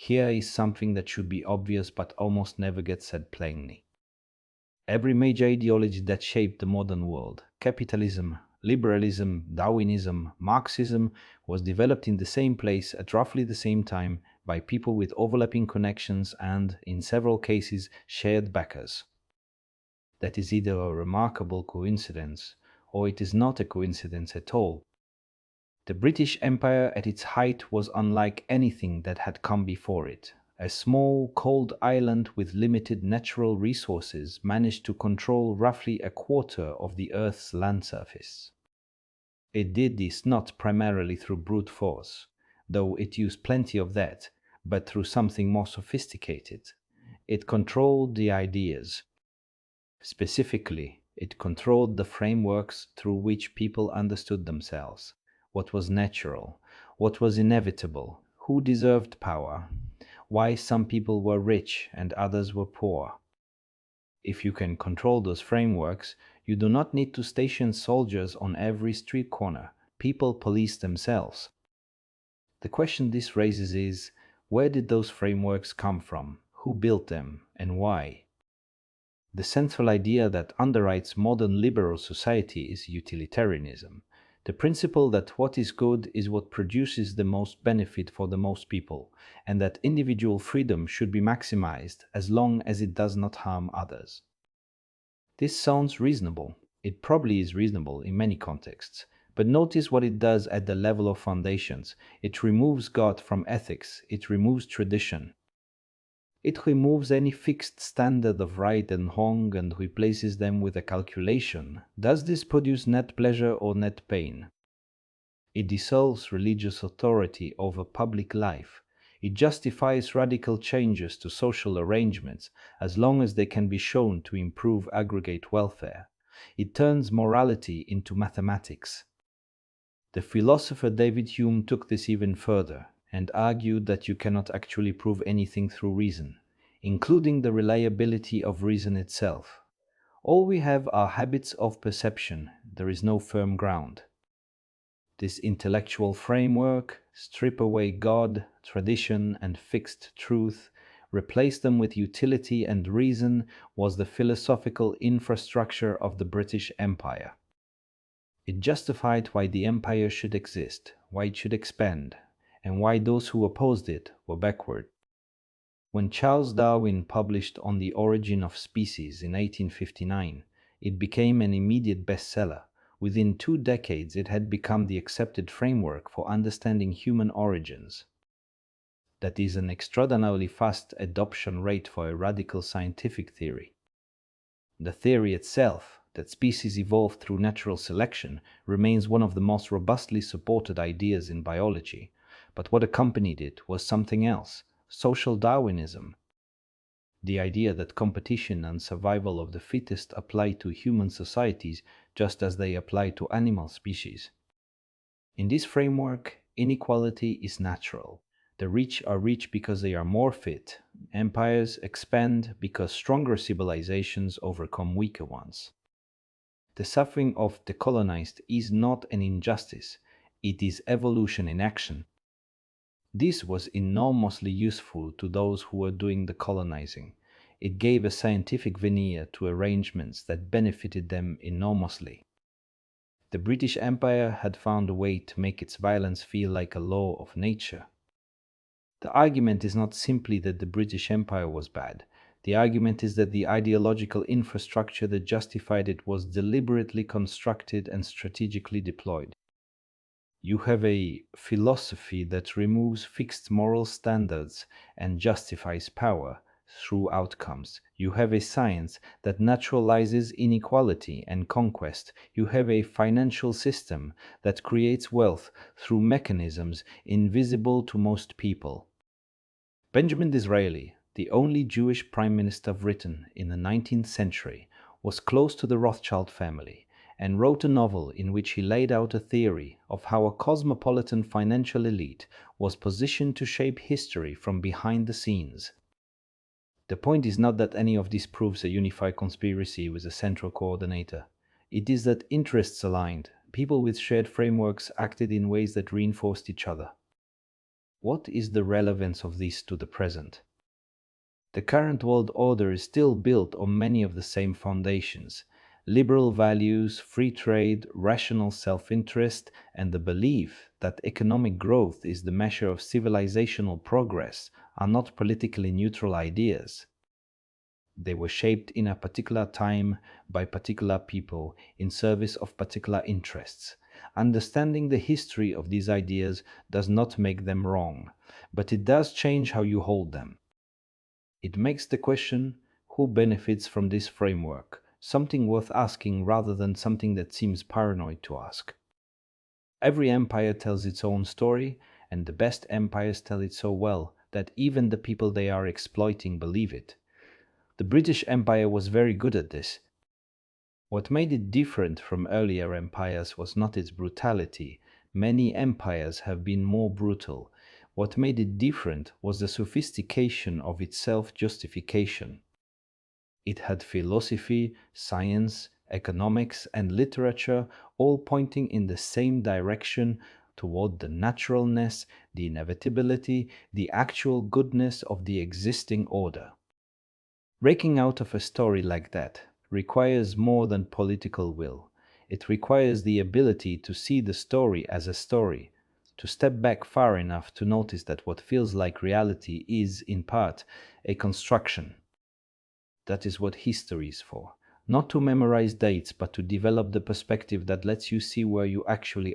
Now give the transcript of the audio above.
Here is something that should be obvious but almost never gets said plainly. Every major ideology that shaped the modern world, capitalism, liberalism, Darwinism, Marxism, was developed in the same place at roughly the same time by people with overlapping connections and, in several cases, shared backers. That is either a remarkable coincidence, or it is not a coincidence at all. The British Empire at its height was unlike anything that had come before it. A small, cold island with limited natural resources managed to control roughly a quarter of the Earth's land surface. It did this not primarily through brute force, though it used plenty of that, but through something more sophisticated. It controlled the ideas. Specifically, it controlled the frameworks through which people understood themselves. What was natural, what was inevitable, who deserved power, why some people were rich and others were poor. If you can control those frameworks, you do not need to station soldiers on every street corner. People police themselves. The question this raises is, where did those frameworks come from? Who built them and why? The central idea that underwrites modern liberal society is utilitarianism, the principle that what is good is what produces the most benefit for the most people, and that individual freedom should be maximized as long as it does not harm others. This sounds reasonable. It probably is reasonable in many contexts, but notice what it does at the level of foundations. It removes God from ethics, it removes tradition. It removes any fixed standard of right and wrong and replaces them with a calculation. Does this produce net pleasure or net pain? It dissolves religious authority over public life. It justifies radical changes to social arrangements as long as they can be shown to improve aggregate welfare. It turns morality into mathematics. The philosopher David Hume took this even further and argued that you cannot actually prove anything through reason, including the reliability of reason itself. All we have are habits of perception. There is no firm ground. This intellectual framework strip away God, tradition, and fixed truth, replace them with utility and reason was the philosophical infrastructure of the British Empire. It justified why the empire should exist, why it should expand, and why those who opposed it were backward. When Charles Darwin published On the Origin of Species in 1859, it became an immediate bestseller. Within 2 decades, it had become the accepted framework for understanding human origins. That is an extraordinarily fast adoption rate for a radical scientific theory. The theory itself, that species evolved through natural selection, remains one of the most robustly supported ideas in biology, but what accompanied it was something else, social Darwinism. The idea that competition and survival of the fittest apply to human societies just as they apply to animal species. In this framework, inequality is natural. The rich are rich because they are more fit. Empires expand because stronger civilizations overcome weaker ones. The suffering of the colonized is not an injustice, it is evolution in action. This was enormously useful to those who were doing the colonizing. It gave a scientific veneer to arrangements that benefited them enormously. The British Empire had found a way to make its violence feel like a law of nature. The argument is not simply that the British Empire was bad. The argument is that the ideological infrastructure that justified it was deliberately constructed and strategically deployed. You have a philosophy that removes fixed moral standards and justifies power through outcomes. You have a science that naturalizes inequality and conquest. You have a financial system that creates wealth through mechanisms invisible to most people. Benjamin Disraeli, the only Jewish Prime Minister of Britain in the 19th century, was close to the Rothschild family and wrote a novel in which he laid out a theory of how a cosmopolitan financial elite was positioned to shape history from behind the scenes. The point is not that any of this proves a unified conspiracy with a central coordinator. It is that interests aligned, people with shared frameworks acted in ways that reinforced each other. What is the relevance of this to the present? The current world order is still built on many of the same foundations: liberal values, free trade, rational self-interest, and the belief that economic growth is the measure of civilizational progress are not politically neutral ideas. They were shaped in a particular time by particular people in service of particular interests. Understanding the history of these ideas does not make them wrong, but it does change how you hold them. It makes the question, who benefits from this framework, something worth asking rather than something that seems paranoid to ask. Every empire tells its own story, and the best empires tell it so well that even the people they are exploiting believe it. The British Empire was very good at this. What made it different from earlier empires was not its brutality. Many empires have been more brutal. What made it different was the sophistication of its self-justification. It had philosophy, science, economics, and literature all pointing in the same direction toward the naturalness, the inevitability, the actual goodness of the existing order. Breaking out of a story like that requires more than political will. It requires the ability to see the story as a story, to step back far enough to notice that what feels like reality is, in part, a construction. That is what history is for. Not to memorize dates, but to develop the perspective that lets you see where you actually